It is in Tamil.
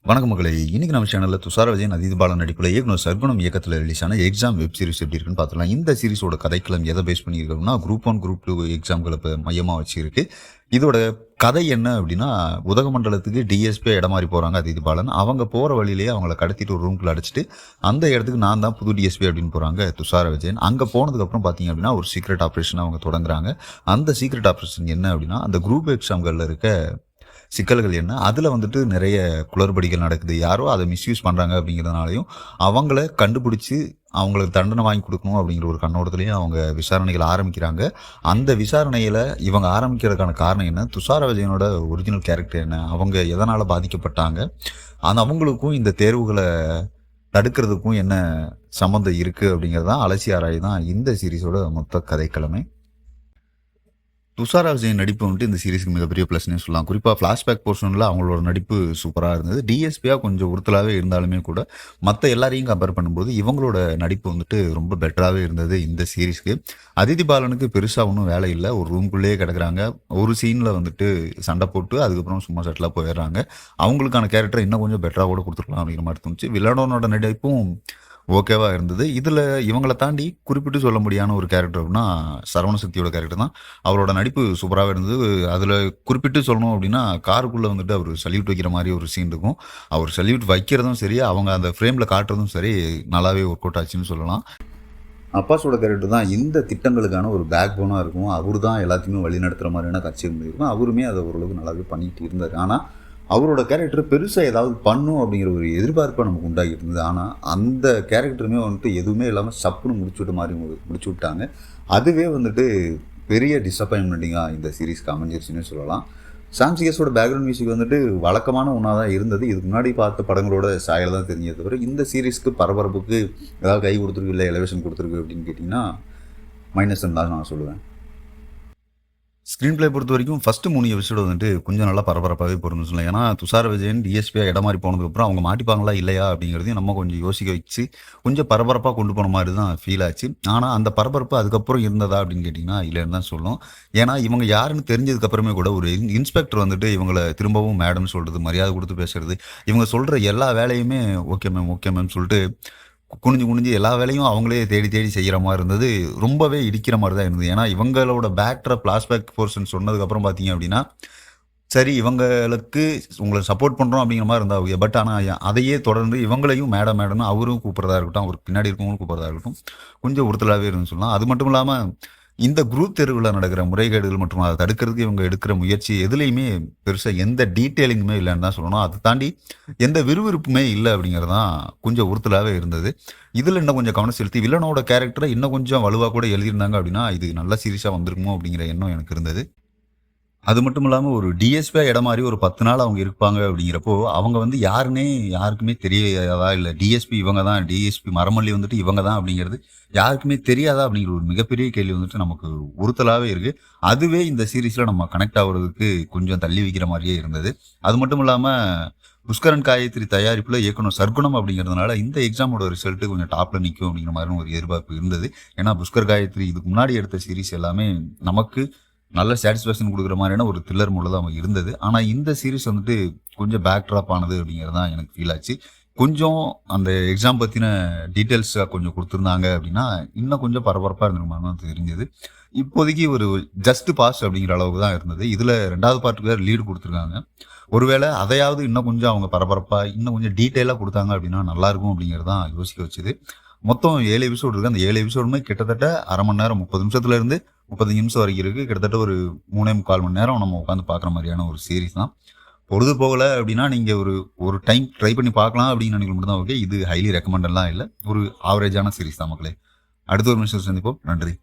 வணக்கம் மகளே. இன்னைக்கு நம்ம சேனலில் துஷார விஜயன், அதீத் பாலன் நடிப்பில் இயக்குனர் சர்க்குணம் இயக்கத்தில் ரிலீஸான எக்ஸாம் வெப் சீரிஸ் எப்படி இருக்குன்னு பார்த்துலாம். இந்த சீரிஸோட கதைக்களம் எதை பேஸ் பண்ணியிருக்கோம்னா, குரூப் 1 குரூப் 2 எக்ஸாம்களை இப்போ மையமாக வச்சிருக்கு. இதோட கதை என்ன அப்படின்னா, உதகமண்டலத்துக்கு டிஎஸ்பியாக இடம் மாறி போகிறாங்க அதீத் பாலன். அவங்க போகிற வழியிலேயே அவங்கள கடத்திட்டு ஒரு ரூம்குள்ள அடிச்சுட்டு, அந்த இடத்துக்கு நான் தான் புது டிஎஸ்பி அப்படின்னு போகிறாங்க துஷார விஜயன். அங்கே போனதுக்கப்புறம் பார்த்தீங்க அப்படின்னா, ஒரு சீக்ரெட் ஆப்ரேஷன் அவங்க தொடங்குறாங்க. அந்த சீக்ரெட் ஆப்ரேஷன் என்ன அப்படின்னா, அந்த குரூப் எக்ஸாம்களில் இருக்க சிக்கல்கள் என்ன, அதில் வந்துட்டு நிறைய குளறுபடிகள் நடக்குது, யாரோ அதை மிஸ்யூஸ் பண்ணுறாங்க அப்படிங்கிறதுனாலையும் அவங்கள கண்டுபிடிச்சி அவங்களுக்கு தண்டனை வாங்கி கொடுக்கணும் அப்படிங்கிற ஒரு கண்ணோட்டத்துலேயும் அவங்க விசாரணைகள் ஆரம்பிக்கிறாங்க. அந்த விசாரணையில் இவங்க ஆரம்பிக்கிறதுக்கான காரணம் என்ன, துஷார விஜயனோட ஒரிஜினல் கேரக்டர் என்ன, அவங்க எதனால் பாதிக்கப்பட்டாங்க, அவங்களுக்கும் இந்த தேர்வுகளை தடுக்கிறதுக்கும் என்ன சம்மந்தம் இருக்குது அப்படிங்கிறதான் அலசி ஆராய் தான் இந்த சீரீஸோட மொத்த கதைக்கிழமை. துஷாரா விஜயன் நடிப்பு வந்துட்டு இந்த சீரிஸ்க்கு மிகப்பெரிய ப்ளஸ்னே சொல்லலாம். குறிப்பாக ஃப்ளாஷ்பேக் போர்ஷனில் அவங்களோட நடிப்பு சூப்பராக இருந்தது. டிஎஸ்பியாக கொஞ்சம் உறுத்தலாகவே இருந்தாலுமே கூட மற்ற எல்லாரையும் கம்பேர் பண்ணும்போது இவங்களோட நடிப்பு வந்துட்டு ரொம்ப பெட்டராகவே இருந்தது இந்த சீரிஸ்க்கு. அதிதி பாலனுக்கு பெருசாக ஒன்றும் வேலை இல்லை, ஒரு ரூம்குள்ளேயே கிடக்குறாங்க. ஒரு சீனில் வந்துட்டு சண்டை போட்டு அதுக்கப்புறம் சும்மா செட்டிலாக போயிடுறாங்க. அவங்களுக்கான கேரக்டர் இன்னும் கொஞ்சம் பெட்டராக கூட கொடுத்துருக்கலாம் அப்படிங்கிற மாதிரி தோணுச்சு. வில்லனோட நடிப்பும் ஓகேவாக இருந்தது. இதில் இவங்களை தாண்டி குறிப்பிட்டு சொல்ல முடியாத ஒரு கேரக்டர் அப்படின்னா சரவணசக்தியோட கேரக்டர் தான். அவரோட நடிப்பு சூப்பராகவே இருந்தது. அதில் குறிப்பிட்டு சொல்லணும் அப்படின்னா, காருக்குள்ளே வந்துட்டு அவர் சல்யூட் வைக்கிற மாதிரி ஒரு சீன் இருக்கும். அவர் சல்யூட் வைக்கிறதும் சரி, அவங்க அந்த ஃப்ரேமில் காட்டுறதும் சரி, நல்லாவே ஒர்க் அவுட் ஆச்சுன்னு சொல்லலாம். அப்பாஸோட கேரக்டர் தான் இந்த திட்டங்களுக்கான ஒரு பேக் போனாக இருக்கும். அவர் தான் எல்லாத்தையுமே வழி நடத்துகிற மாதிரியான காட்சிகள் இருக்கும். அவருமே அதை ஓரளவுக்கு நல்லாவே பண்ணிட்டு இருந்தார். ஆனால் அவரோட கேரக்டர் பெருசாக ஏதாவது பண்ணும் அப்படிங்கிற ஒரு எதிர்பார்ப்பை நமக்கு உண்டாகி இருந்தது. ஆனால் அந்த கேரக்டருமே வந்துட்டு எதுவுமே இல்லாமல் சப்புன்னு முடிச்சு விட்டாங்க. அதுவே வந்துட்டு பெரிய டிசப்பாயின்மெண்ட்டிங்காக இந்த சீரீஸ்க்கு அமைஞ்சிருச்சுன்னு சொல்லலாம். சாம்சிகஸோட பேக்ரவுண்ட் மியூசிக் வந்துட்டு வழக்கமான ஒன்றா தான் இருந்தது. இதுக்கு முன்னாடி பார்த்த படங்களோட சாயல் தான் தெரிஞ்சது தவிர, இந்த சீரீஸ்க்கு பரபரப்புக்கு ஏதாவது கை கொடுத்துருக்கு, இல்லை எலவேஷன் கொடுத்துருக்கு அப்படின்னு கேட்டிங்கன்னா மைனஸ்ன்னு தான் நான் சொல்லுவேன். ஸ்க்ரீன் பிளே பொறுத்த வரைக்கும் ஃபஸ்ட்டு 3 எபிசோடு வந்துட்டு கொஞ்சம் நல்லா பரபரப்பாகவே பொருந்தும் சொல்லலாம். ஏன்னா துஷார விஜயன் டிஎஸ்பியாக இடம் மாறி போனதுக்கப்புறம் அவங்க மாட்டிப்பாங்களா இல்லையா அப்படிங்கிறதையும் நம்ம கொஞ்சம் யோசிக்க வச்சு கொஞ்சம் பரபரப்பாக கொண்டு போன மாதிரி தான் ஃபீல் ஆச்சு. ஆனால் அந்த பரபரப்பு அதுக்கப்புறம் இருந்ததா அப்படின்னு கேட்டிங்கன்னா இல்லைன்னு தான் சொல்லணும். ஏன்னா இவங்க யாருன்னு தெரிஞ்சதுக்கப்புறமே கூட ஒரு இன்ஸ்பெக்டர் வந்துட்டு இவங்களை திரும்பவும் மேடம்னு சொல்கிறது, மரியாதை கொடுத்து பேசுறது, இவங்க சொல்கிற எல்லா வேலையுமே ஓகே மேம் சொல்லிட்டு குனிஞ்சு எல்லா வேலையும் அவங்களே தேடி செய்கிற மாதிரி இருந்தது. ரொம்பவே இடிக்கிற மாதிரி தான் இருந்தது. ஏன்னா இவங்களோட பேக்ட்ராப் ஃப்ளாஷ்பேக் போர்ஷன் சொன்னதுக்கப்புறம் பார்த்தீங்க அப்படின்னா, சரி இவங்களுக்கு உங்களை சப்போர்ட் பண்ணுறோம் அப்படிங்கிற மாதிரி இருந்தாங்க. பட் ஆனால் அதையே தொடர்ந்து இவங்களையும் மேடம்னு அவரும் கூப்பிட்றதா இருக்கட்டும், அவருக்கு பின்னாடி இருக்கவங்களும் கூப்பிட்றதா இருக்கட்டும், கொஞ்சம் உறுத்தலாகவே இருந்துன்னு சொல்லலாம். அது மட்டும் இல்லாமல் இந்த குரூப் தேர்வில் நடக்கிற முறைகேடுகள் மற்றும் அதை தடுக்கிறதுக்கு இவங்க எடுக்கிற முயற்சி எதுலேயுமே பெருசாக எந்த டீட்டெயிலிங்குமே இல்லைன்னு தான் சொல்லணும். அதை தாண்டி எந்த விறுவிறுப்புமே இல்லை அப்படிங்கிறது தான் கொஞ்சம் உறுத்தலாகவே இருந்தது. இதில் இன்னும் கொஞ்சம் கவனம் செலுத்தி வில்லனோட கேரக்டரை இன்னும் கொஞ்சம் வலுவாக கூட எழுதியிருந்தாங்க அப்படின்னா இது நல்ல சீரியஸாக வந்திருக்குமோ அப்படிங்கிற எண்ணம் எனக்கு இருந்தது. அது மட்டும் இல்லாமல் ஒரு டிஎஸ்பியாக இடம் மாதிரி ஒரு 10 நாள் அவங்க இருப்பாங்க அப்படிங்கிறப்போ அவங்க வந்து யாருன்னே யாருக்குமே தெரியாதா, இல்லை டிஎஸ்பி இவங்க தான், டிஎஸ்பி மரமல்லி வந்துட்டு இவங்க தான் அப்படிங்கிறது யாருக்குமே தெரியாதா அப்படிங்கிற ஒரு மிகப்பெரிய கேள்வி வந்துட்டு நமக்கு உறுத்தலாகவே இருக்குது. அதுவே இந்த சீரீஸில் நம்ம கனெக்ட் ஆகுறதுக்கு கொஞ்சம் தள்ளி வைக்கிற மாதிரியே இருந்தது. அது மட்டும் இல்லாமல் புஷ்கரன் காயத்ரி தயாரிப்பில் இயக்குனர் சர்க்குணம் அப்படிங்கிறதுனால இந்த எக்ஸாமோட ரிசல்ட்டு கொஞ்சம் டாப்பில் நிற்கும் அப்படிங்கிற மாதிரி ஒரு எதிர்பார்ப்பு இருந்தது. ஏன்னா புஷ்கர் காயத்ரி இதுக்கு முன்னாடி எடுத்த சீரீஸ் எல்லாமே நமக்கு நல்ல சாட்டிஸ்ஃபேக்ஷன் கொடுக்குற மாதிரியான ஒரு த்ரில்லர் மூலம் தான் அவங்க இருந்தது. ஆனால் இந்த சீரீஸ் வந்துட்டு கொஞ்சம் பேக் ட்ராப் ஆனது அப்படிங்கிறது தான் எனக்கு ஃபீல் ஆச்சு. கொஞ்சம் அந்த எக்ஸாம் பற்றின டீட்டெயில்ஸாக கொஞ்சம் கொடுத்துருந்தாங்க அப்படின்னா இன்னும் கொஞ்சம் பரபரப்பாக இருந்திருக்குமான்னு தெரிஞ்சது. இப்போதைக்கு ஒரு ஜஸ்ட் பாஸ் அப்படிங்கிற அளவுக்கு தான் இருந்தது. இதில் 2வது பார்ட்டுக்கு வேறு லீடு கொடுத்துருக்காங்க. ஒருவேளை அதையாவது இன்னும் கொஞ்சம் அவங்க பரபரப்பாக இன்னும் கொஞ்சம் டீட்டெயிலாக கொடுத்தாங்க அப்படின்னா நல்லாயிருக்கும் அப்படிங்கிறது தான் யோசிக்க வச்சுது. மொத்தம் 7 எபிசோடு இருக்குது. அந்த 7 எபிசோடுமே கிட்டத்தட்ட அரை மணி நேரம் 30 நிமிஷத்துலேருந்து 35 நிமிஷம் வரைக்கும் இருக்குது. கிட்டத்தட்ட ஒரு 3.25 மணி நேரம் நம்ம உட்காந்து பார்க்குற மாதிரியான ஒரு சீரீஸ் தான். பொழுது போகலை அப்படின்னா நீங்கள் ஒரு டைம் ட்ரை பண்ணி பார்க்கலாம் அப்படின்னு நினைக்கிற மட்டும் தான் ஓகே. இது ஹைலி ரெக்கமெண்டெல்லாம் இல்லை, ஒரு ஆவரேஜான சீரீஸ் தான் மக்களே. அடுத்த ஒரு நிமிஷம் சந்திப்போம். நன்றி.